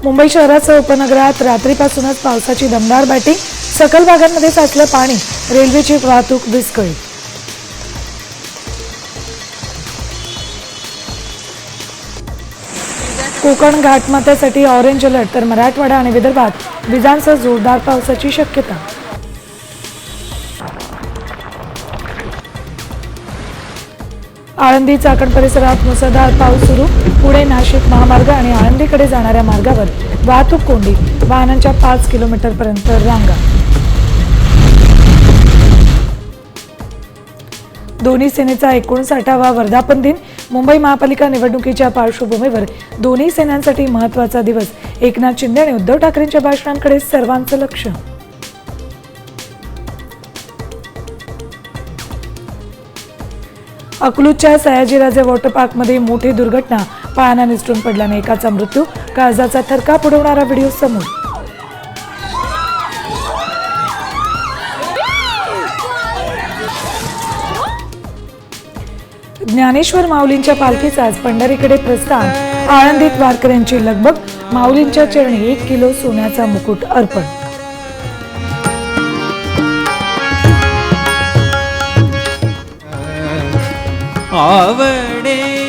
मुंबई शहरासह उपनगरात रात्रीपासूनच पावसाची दमदार बॅटिंग, सखल भागांमध्ये साचलं पाणी, रेल्वेची वाहतूक विस्कळीत. कोकण घाटमाथ्यासाठी ऑरेंज अलर्ट, तर मराठवाडा आणि विदर्भात विजांसह जोरदार पावसाची शक्यता. आळंदी चाकण परिसरात मुसळधार पाऊस सुरू. पुणे नाशिक महामार्ग आणि आळंदीकडे जाणाऱ्या मार्गावर वाहतूक कोंडी, वाहनांच्या 5 किलोमीटरपर्यंत रांगा. दोन्ही सेनेचा 59वा वर्धापन दिन. मुंबई महापालिका निवडणुकीच्या पार्श्वभूमीवर दोन्ही सेनांसाठी महत्त्वाचा दिवस. एकनाथ शिंदे आणि उद्धव ठाकरेंच्या भाषणांकडे सर्वांचं लक्ष. अकलूजच्या सयाजीराजे वॉटर पार्कमध्ये मोठी दुर्घटना. पाळणा निसटून पडल्याने एकाचा मृत्यू, काळजाचा थरकाप उडवणारा व्हिडिओ समोर. ज्ञानेश्वर माऊलींच्या पालखीचा आज पंढरीकडे प्रस्थान. आळंदीत वारकऱ्यांची लगबग. माऊलींच्या चरणी 1 किलो सोन्याचा मुकुट अर्पण. आवडे